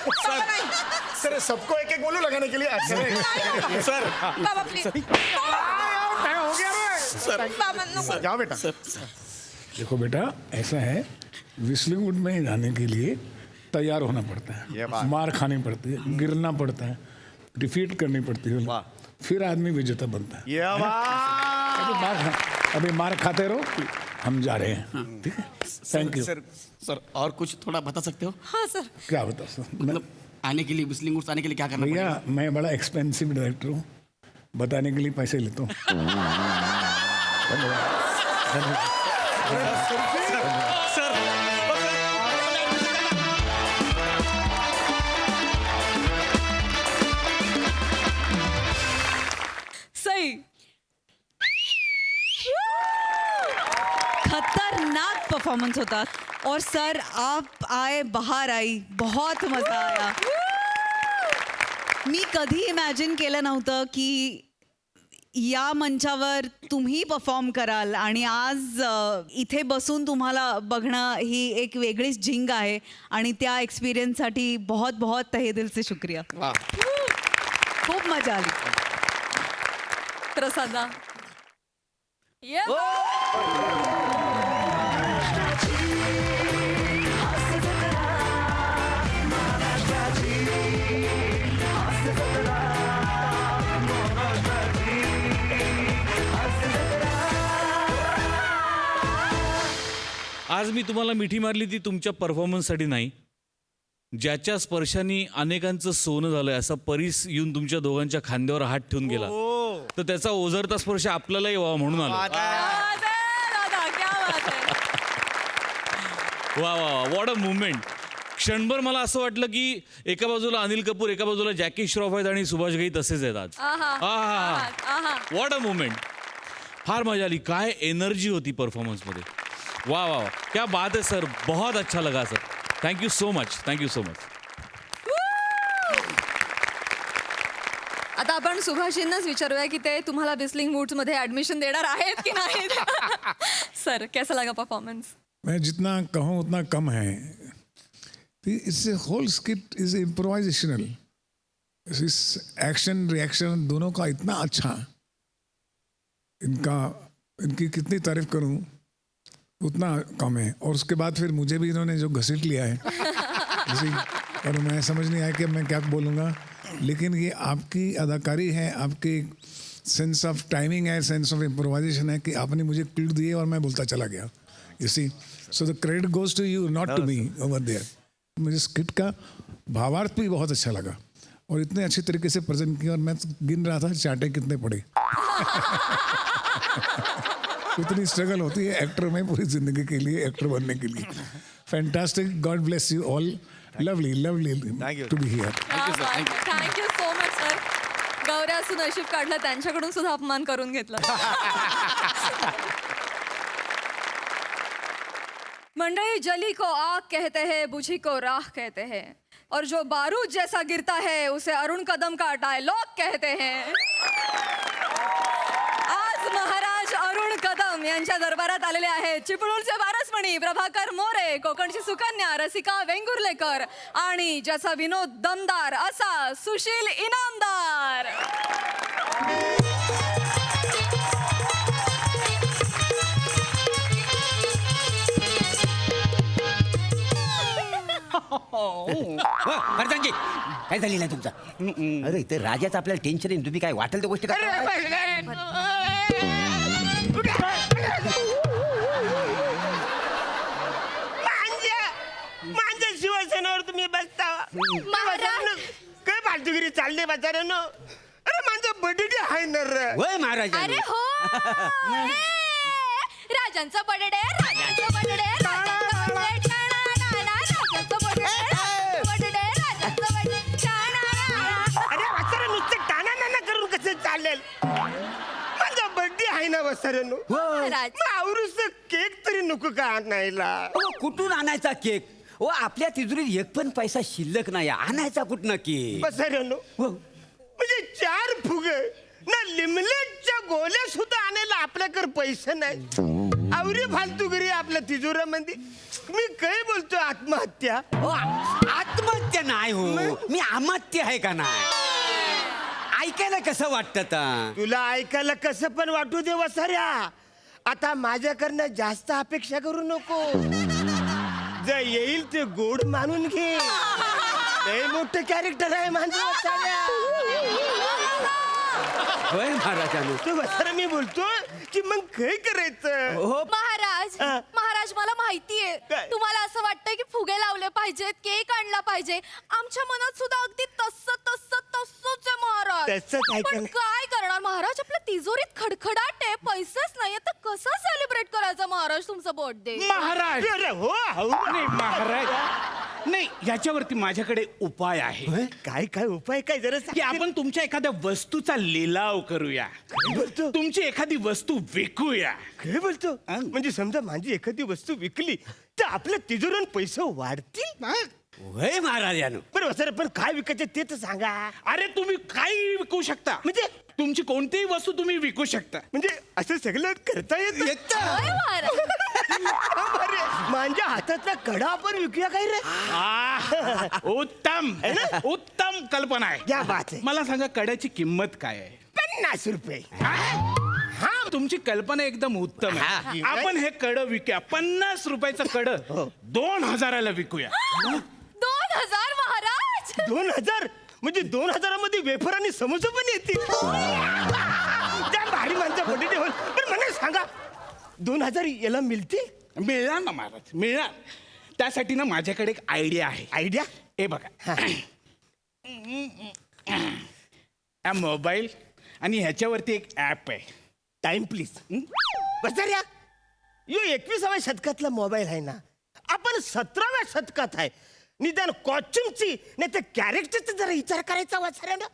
S7: सर सबको एक एक बोलू लगाने के लिए. अच्छा
S1: सर
S9: बाबा प्लीज
S7: I am हो गया रे
S9: बाबा नको.
S7: जाओ बेटा
S11: देखो बेटा, ऐसा है विस्लिंग वुड में जाने के लिए तैयार होना पड़ता
S7: ये
S11: है,
S7: बात।
S11: मार खानी पड़ती है, गिरना पड़ता है, डिफीट करनी पड़ती है,
S7: वाह।
S11: फिर आदमी विजेता बनता है।
S7: ये बात
S11: अभी मार खाते रहो, हम जा रहे हैं, ठीक है? Thank you.
S8: सर और कुछ थोड़ा बता सकते हो?
S9: हाँ सर.
S11: क्या बता सर?
S8: मतलब आने के लिए विस्लिंग वुड्स आने के लिए क्या करना पड़ेगा?
S11: भैया मैं बड़ा एक्सपेंसिव डायरेक्टर हूँ, बताने के लिए पैसे लेता हूँ।
S5: सही.
S12: खतरनाक परफॉर्मेंस होता और सर आप आए, बाहर आई, बहुत मजा आया. मी कधी इमॅजिन केलं नव्हतं की या मंचावर तुम्ही परफॉर्म कराल आणि आज इथे बसून तुम्हाला बघणं ही एक वेगळीच झिंग आहे आणि त्या एक्सपिरियन्ससाठी बहुत बहुत तहे दिल से शुक्रिया. खूप मजा आली.
S5: प्रसादा. ये
S13: आज मी तुम्हाला मिठी मारली ती तुमच्या परफॉर्मन्ससाठी नाही, ज्याच्या स्पर्शाने अनेकांचं सोनं झालंय असा परीस येऊन तुमच्या दोघांच्या खांद्यावर हात ठेवून गेला, तर त्याचा ओझरता स्पर्श आपल्यालाही व्हावा म्हणून आलो.
S5: दादा क्या बात आहे.
S13: वा वा वा, व्हॉट अ मुवमेंट. क्षणभर मला असं वाटलं की एका बाजूला अनिल कपूर, एका बाजूला जॅकी श्रॉफ आहेत आणि सुभाष घई तसेच आहेत आज. What a movement. फार मजा आली. काय एनर्जी होती परफॉर्मन्समध्ये. वाह वाह वाह, क्या बात है सर, बहुत अच्छा लगा sir. Thank you so much, thank you so much.
S5: आता आपण सुभाषींनाच विचारूया की ते तुम्हाला बिस्लिंग वुड्स मध्ये ऍडमिशन देणार आहेत की नाही. सर कैसा लगा परफॉर्मेंस?
S11: मैं जितना कहूँ उतना कम है. It's a whole skit is improvisational. इस एक्शन रिएक्शन दोनों का इतना अच्छा, इनकी कितनी तारीफ करूं उतना कम है. और उसके बाद फिर मुझे भी इन्होंने जो घसीट लिया है और मैं समझ नहीं आया कि मैं क्या बोलूँगा. लेकिन ये आपकी अदाकारी है, आपकी सेंस ऑफ टाइमिंग है, सेंस ऑफ इम्प्रोवाइजेशन है कि आपने मुझे क्लू दिए और मैं बोलता चला गया. You see, so the credit goes to you, not to me over there. मुझे स्किट का भावार्थ भी बहुत अच्छा लगा और इतने अच्छी तरीके से प्रेजेंट किया. और मैं तो गिन रहा था चाटे कितने पड़े. इतनी स्ट्रगल होती है एक्टर में पूरी जिंदगी के लिए, एक्टर बनने के लिए. Fantastic. God bless you all. Lovely lovely to be here.
S5: Thank you so much sir. गौऱ्याचं नशीब काढलं, त्यांच्याकडून सुद्धा अपमान करून घेतला. मंडळी, जली को आग कहते हैं, बुझी को राख कहते हैं, और जो बारूद जैसा गिरता है उसे अरुण कदम का डायलॉग कहते हैं. आज महाराज अरुण कदम यांच्या दरबारात आलेले आहेत चिपळूणचे वारसमणी प्रभाकर मोरे, कोकणची सुकन्या रसिका वेंगुर्लेकर आणि ज्याचा विनोद दमदार असा सुशील इनामदार.
S8: वर्धनजी, काय झाली नाही तुमचा? अरे इथे राजाचं आपल्याला टेन्शन आहे, तुम्ही काय वाटेल त्या गोष्टी
S10: माझ्या शिवसेनेवर तुम्ही बसता. काय फालतूगिरी चालली म्हाताऱ्यानो. अरे माझं बर्थडे आहे ना रे.
S8: होय महाराज.
S4: अरे हो. राजांचा बर्थडे, राजांचा बर्थडे, राजांचा बर्थडे,
S10: अरे म्हातारा नुसतं टाणा नाना करून कसं चालेल. माझा बर्थडे आहे ना म्हाताऱ्यानो. आवरूस केक तरी नको का आणायला?
S8: कुठून आणायचा केक? ओ आपल्या तिजोरीत एक पण पैसा शिल्लक नाही, आणायचा कुठनं केक?
S10: म्हाताऱ्यानो म्हणजे 4 फुगे ना लिमलेटच्या गोळ्या सुद्धा आणायला आपल्याकडे पैसे नाही. आवरी फालतूगिरी आपल्या तिजोऱ्यामध्ये. मी काय बोलतो आत्महत्या?
S8: आत्महत्या नाही हो, मी अमात्य आहे का नाही? ऐकायला कसं वाटतं ता?
S10: तुला ऐकायला कसं पण वाटू दे वसाऱ्या, आता माझ्याकडनं जास्त अपेक्षा करू नको. जे येईल ते गोड मानून घे. लय मोठं कॅरेक्टर आहे माझं वसाऱ्या.
S8: होय महाराजांनो.
S10: तू वसाऱ्या मी बोलतो की मग काय करायचं?
S8: हो
S5: महाराज
S10: हा.
S5: महाराज मला माहितीये
S10: काय?
S5: तुम्हाला असं वाटतंय की फुगे लावले पाहिजेत, केक आणला पाहिजे. आमच्या मनात सुद्धा अगदी तसंच आहे महाराज.
S10: तसंच आहे
S5: पण
S10: का?
S5: काय करणार महाराज, आपल्या तिजोरीत खडखडाट आहे, पैसेच नाही, तर कसं सेलिब्रेट करायचं महाराज तुमचा बर्थडे?
S2: महाराज
S10: अरे हो हो.
S2: नाही महाराज नाही, याच्यावरती माझ्याकडे उपाय आहे
S10: काय काय उपाय काय जरा सांग.
S2: की आपण तुमच्या एखाद्या वस्तूचा लिलाव करूया.
S10: काय बोलतो?
S2: तुमची एखादी वस्तू विकूया.
S10: काय बोलतो? म्हणजे समजा माझी एखादी वस्तू विकली तर आपल्या तिजोरीवर पैसे वाढतील.
S8: होय महाराजांनो.
S10: बरं सर, पण काय विकायचं ते तर सांगा.
S2: अरे तुम्ही काही विकू शकता,
S10: म्हणजे
S2: तुमची कोणतीही वस्तू तुम्ही विकू शकता.
S10: म्हणजे असं सगळं करता येत.
S5: होय महाराज.
S10: माझ्या हातातला कडा आपण विकूया काय रे?
S2: उत्तम उत्तम कल्पना आहे.
S10: क्या बात आहे.
S2: मला सांगा कड्याची किंमत काय आहे?
S10: 50 रुपये.
S2: हा, तुमची कल्पना एकदम उत्तम आहे. आपण हे कड विकूया. 50 रुपयाचं कड 2000 विकूया.
S5: 2000 महाराज.
S10: 2000 म्हणजे 2000 मध्ये वेफर आणि समोसा पण येतील. त्या भारी माणसं बर्थडे होईल. पण मला सांगा 2000 याला मिळतील?
S2: मिळणार ना महाराज, मिळणार. त्यासाठी ना माझ्याकडे एक आयडिया आहे.
S10: आयडिया?
S2: हे बघा, हा मोबाईल आणि ह्याच्यावरती एक ऍप आहे.
S10: Time please. बसाऱ्या, यो 21व्या शतकातला मोबाईल आहे ना, आपण 17व्या शतकात आहे. निदान कॉस्ट्युमची नाही तर कॅरेक्टरचा जरा विचार करायचा वाचाऱ्या ना.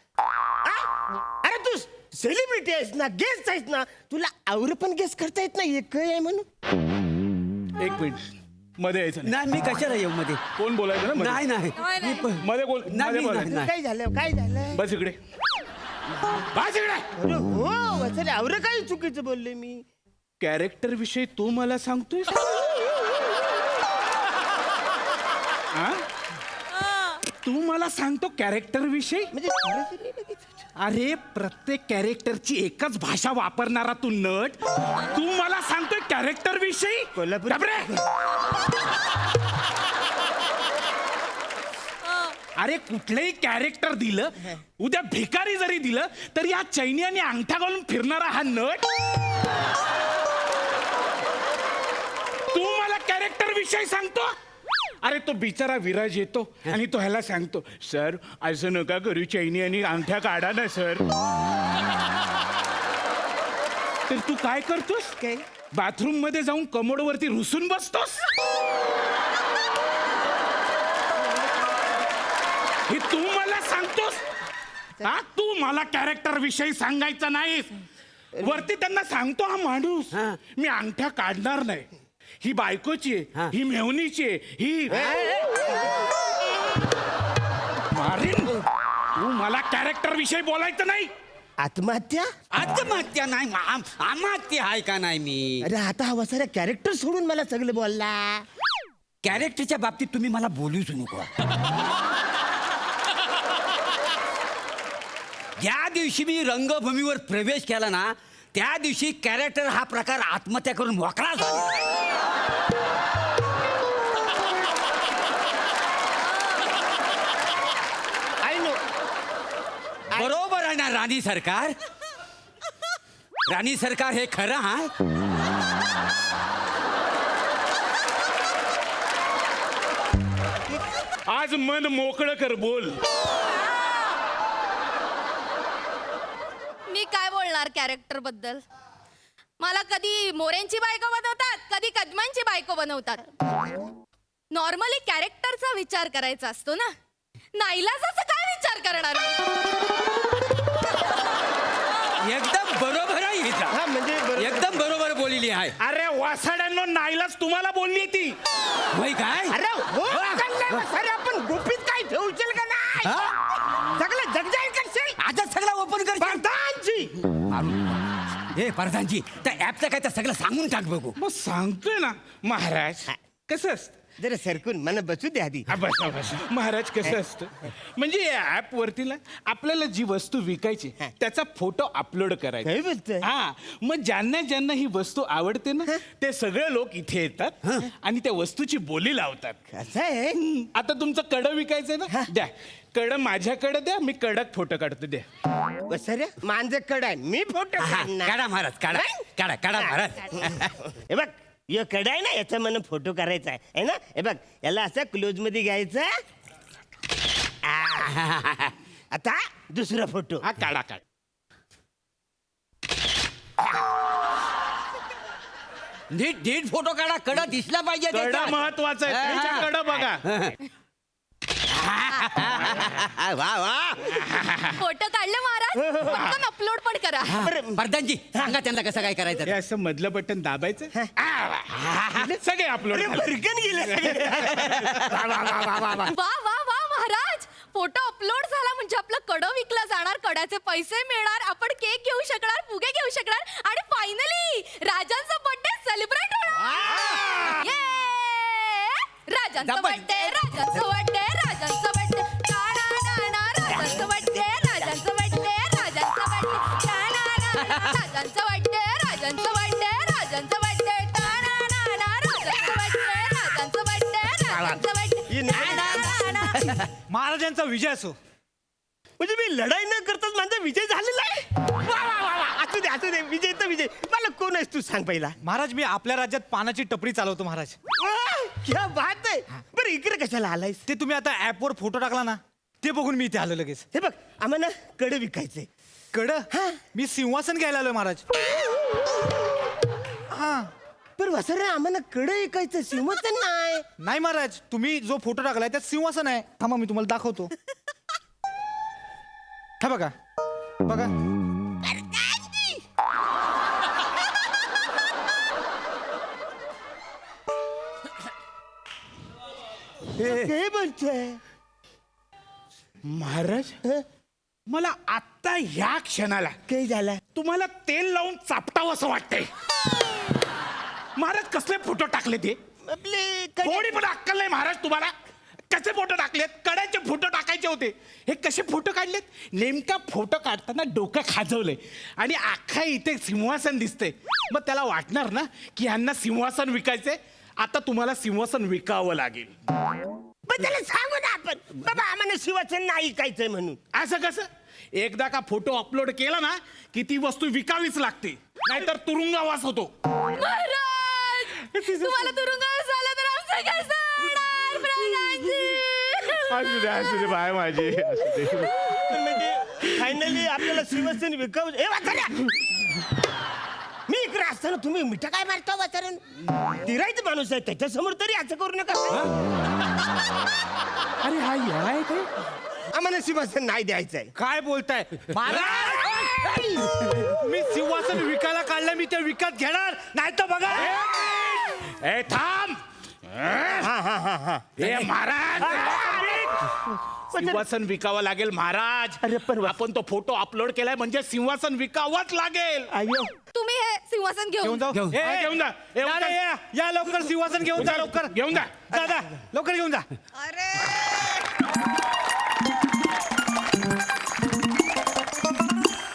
S10: अरे तू सेलिब्रिटी आहेस ना, गेस्ट आहेस ना, तुला आवर पण गेस्ट करता येत नाही एक आहे म्हणून.
S2: एक मिनिट मध्ये यायचं
S8: नाही मी कशाला येऊ मध्ये?
S2: कोण बोलायचं ना मध्ये?
S8: नाही नाही
S2: मध्ये बोल, मध्ये बोलायचं.
S8: नाही.
S10: काय झालं काय झालं?
S2: बस इकडे, बस इकडे.
S10: अरे हो वाचारे, आवर काय चुकीचं बोलले मी?
S2: कॅरेक्टर विषयी तू मला सांगतोय? तू मला सांगतो कॅरेक्टर विषयी?
S10: म्हणजे
S2: अरे प्रत्येक कॅरेक्टरची एकच भाषा वापरणारा तू नट, तू मला सांगतोय कॅरेक्टर विषयी?
S10: कोल्हापूर.
S2: अरे कुठलंही कॅरेक्टर दिलं, उद्या भिकारी जरी दिलं, तर या चैनी आणि अंगठा घालून फिरणारा हा नट, तू मला कॅरेक्टर विषयी सांगतो? अरे तो बिचारा विराज येतो आणि तो ह्याला सांगतो, सर असं नका करू, चैनी आणि अंगठ्या काढा ना सर. तर तू काय करतोस?
S10: काय?
S2: बाथरूम मध्ये जाऊन कमोडवरती रुसून बसतोस. हे तू मला सांगतोस? हा, तू मला कॅरेक्टर विषयी सांगायचं नाहीस. वरती त्यांना सांगतो हा माणूस, मी अंगठ्या काढणार नाही, ही बायकोची आहे, ही मेवणीची आहे, ही मारीन. तू मला कॅरेक्टर विषयी बोलायचं नाही.
S10: आत्महत्या?
S8: आत्महत्या नाही, आत्महत्या आहे का नाही मी?
S10: अरे आता हा वसाऱ्या कॅरेक्टर सोडून मला सगळं बोलला.
S8: कॅरेक्टरच्या बाबतीत तुम्ही मला बोलूच नको. ज्या दिवशी मी रंगभूमीवर प्रवेश केला ना, त्या दिवशी कॅरेक्टर हा प्रकार आत्महत्या करून मोकळा झाला. बरोबर आहे ना राणी सरकार? राणी सरकार हे खरं हा?
S2: आज मन मोकळं कर, बोल.
S4: मी काय बोलणार कॅरेक्टर बद्दल? मला कधी मोऱ्यांची बायको बनवतात, कधी कदमांची बायको बनवतात. नॉर्मली कॅरेक्टरचा विचार करायचा असतो ना, नाईलाजाचा काय विचार करणार?
S8: एकदम बरोबर आहे हिचा.
S10: हा म्हणजे बरोबर.
S8: एकदम बरोबर बोललेली आहे.
S2: अरे वासाड्यांनो, नाईलाज तुम्हाला बोलली ती.
S8: होय काय?
S10: अरे हो वसाऱ्या, आपण गुपित काय ठेवशील का नाही? सगळं जगजाहीर करशील?
S8: आता सगळं ओपन कर.
S10: प्रधानजी,
S8: हे प्रधानजी, त्या ऍपचं काय तर सगळं सांगून टाक बघू.
S2: मग सांगतोय ना महाराज. कसं असतं,
S10: जरा सरकून मला बसू दे आधी.
S2: बसा बसा. महाराज कसं असतं म्हणजे या ऍप वरती ना आपल्याला जी वस्तू विकायची त्याचा फोटो अपलोड करायचा.
S10: काय बोलतोय?
S2: हा मग ज्यांना ज्यांना ही वस्तू आवडते ना ते सगळे लोक इथे येतात आणि त्या वस्तूची बोली लावतात.
S10: असं आहे.
S2: आता तुमचं कडं विकायचंय ना द्या कडं माझ्याकडे द्या मी कडक फोटो काढतो द्या.
S10: बस रे माझं कडा आहे मी फोटो काढणार.
S8: काढा महाराज काढा काढा काढा महाराज.
S10: हे बघ यो कडा आहे ना याचा मला फोटो करायचा आहे ना. हे बघ याला असं क्लोज मध्ये घ्यायचं. आता दुसरा फोटो.
S2: हा काढा काढा.
S8: नीट नीट फोटो काढा कडा दिसला पाहिजे
S2: कडा
S8: त्याच्यात.
S2: महत्वाचं आहे त्याच्या कडं बघा.
S8: वा वा
S4: फोटो काढले महाराज पटकन अपलोड पण करा.
S8: प्रधानजी सांगा त्यांना कसं काय करायचं
S2: हे असं मधलं बटन दाबायचं सगळे अपलोड.
S10: भरकन गेले सगळे.
S4: वा वा वा महाराज फोटो अपलोड झाला म्हणजे आपलं कडं विकलं जाणार कड्याचे पैसे मिळणार आपण केक घेऊ शकणार फुगे घेऊ शकणार आणि फायनली राजांचा बर्थडे सेलिब्रेट होणार. ये! राजांचा बर्थडे राजांचा बर्थडे राजांचा बर्थडे राजांचा बर्थडे राजांचा बर्थडे राजांचा बर्थडे राजांचा बर्थडे राजांचा बर्थडे राजांचा बर्थडे राजांचा बर्थडे राजांचा बर्थडे
S3: महाराजांचा विजय असो.
S10: म्हणजे मी लढाई न करताच माझा विजय झालेला आहे. वा वा वा वा. असू दे विजय तर विजय. मला कोण आहेस तू सांग पहिला.
S3: महाराज मी आपल्या राज्यात पानाची टपरी चालवतो महाराज.
S10: वाह, क्या बात आहे. बरं इकडे कशाला आलायस?
S3: ते तुम्ही आता ऍपवर फोटो टाकला ना ते बघून मी इथे आलो लगेच.
S10: हे बघ आम्हाला कडे विकायचंय.
S3: कडं मी सिंहासन घ्यायला आलोय महाराज. हा
S10: पण वसरे आम्हाला कडे विकायचं सिंहासन नाही.
S3: नाही महाराज तुम्ही जो फोटो टाकलाय त्यात सिंहासन आहे. थांबा मी तुम्हाला दाखवतो. हा बघा बघा.
S10: काय बोलतोय
S2: महाराज मला आत्ता ह्या क्षणाला
S10: काय झालं?
S2: तुम्हाला तेल लावून चापटावं असं वाटतंय. महाराज कसले फोटो टाकले ते
S10: आपले
S2: थोडी पण अक्कल नाही महाराज तुम्हाला. कसे फोटो टाकलेत कड्याचे फोटो टाकायचे होते. हे कसे फोटो काढलेत. नेमका फोटो काढताना डोकं खाजवलंय आणि अख्खा इथे सिंहासन दिसतंय. मग त्याला वाटणार ना की यांना सिंहासन विकायचंय. आता तुम्हाला सिंहासन विकावं लागेल.
S10: पण त्याला सांगू ना आपण बाबा आम्हाला सिंहासन नाही ऐकायचंय म्हणून.
S2: असं कसं. एकदा का फोटो अपलोड केला ना की ती वस्तू विकावीच लागते नाहीतर तुरुंगवास होतो.
S4: महाराज तुम्हाला तुरुंगात झालं तर आमचं कसं होणार प्रधानजी?
S2: असू दे बाय माझी असू दे.
S10: पण म्हणजे फायनली आपल्याला सिंहासन विकावं. ए वाचाऱ्या मी इकडे असताना तुम्ही मिठा काय मारता वाचाऱ्यान? तिरायचं माणूस आहे त्याच्यासमोर तरी असं करू नका.
S2: अरे हा याय काय
S10: आम्हाला सिंहासन नाही द्यायचंय.
S3: काय बोलताय महाराज. मी सिंहासन विकायला काढलं मी ते विकत घेणार नाही तर बघा.
S2: ए थांब. ए महाराज सिंहासन विकावं लागेल महाराज.
S10: अरे पण
S2: आपण तो फोटो अपलोड केलाय म्हणजे सिंहासन विकावंच लागेल.
S10: अय्यो
S4: तुम्ही हे सिंहासन
S3: घेऊन
S4: घेऊन
S3: जाऊ.
S2: हा, घेऊन जा. ए,
S3: या रे, या लवकर सिंहासन घेऊन जा लवकर.
S2: घेऊन जा.
S3: दादा लवकर घेऊन जा.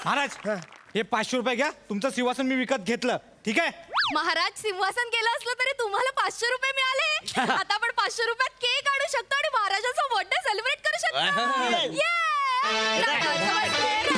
S3: महाराज हे 500 रुपये घ्या. तुमचं सिंहासन मी विकत घेतलं ठीक आहे.
S4: महाराज सिंहासन गेलं असलं तरी तुम्हाला 500 रुपये मिळाले. आता आपण 500 रुपयात केक काढू शकतो आणि महाराजांचा बर्थडे सेलिब्रेट करू शकतो. Yeah! राजांचा birthday,